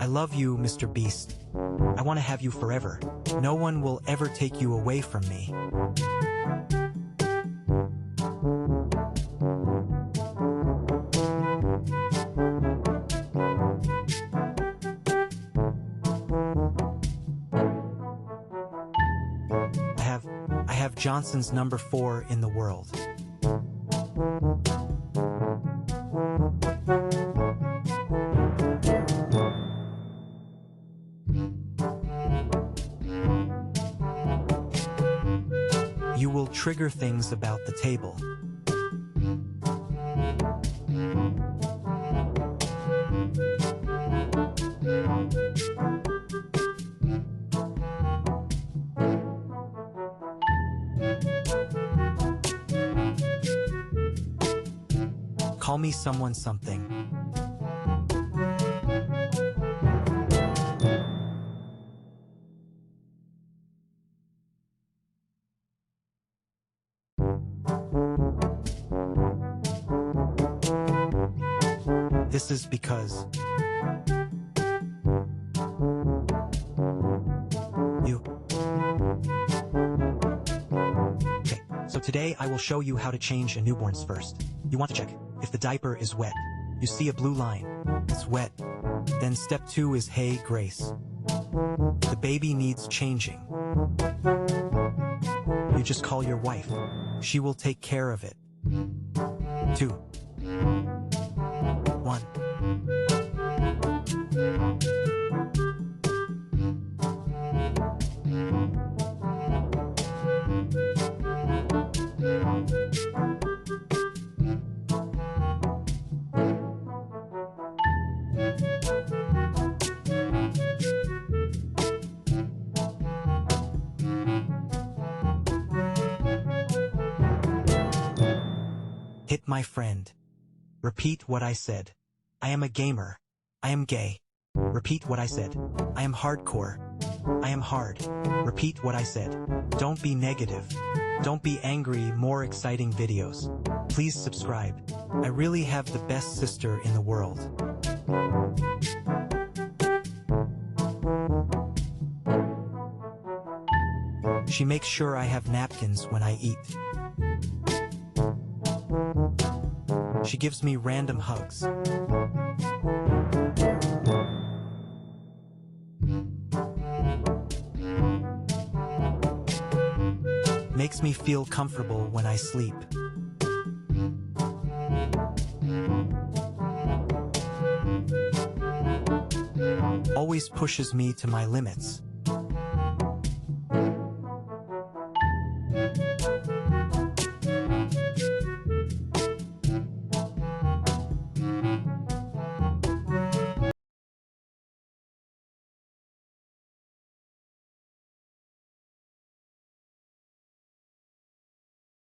I love you, Mr. Beast. I want to have you forever. No one will ever take you away from me. I have Johnson's number 4 in the world. You will trigger things about the table. Call me someone something. This is because you. Okay, so today I will show you how to change a newborn's first. You want to check if the diaper is wet. You see a blue line. It's wet. Then step 2 is hey, Grace. The baby needs changing. You just call your wife. She will take care of it. 2, 1. Hit my friend. Repeat what I said. I am a gamer. I am gay. Repeat what I said. I am hardcore. I am hard. Repeat what I said. Don't be negative. Don't be angry. More exciting videos. Please subscribe. I really have the best sister in the world. She makes sure I have napkins when I eat. She gives me random hugs. Makes me feel comfortable when I sleep. Always pushes me to my limits.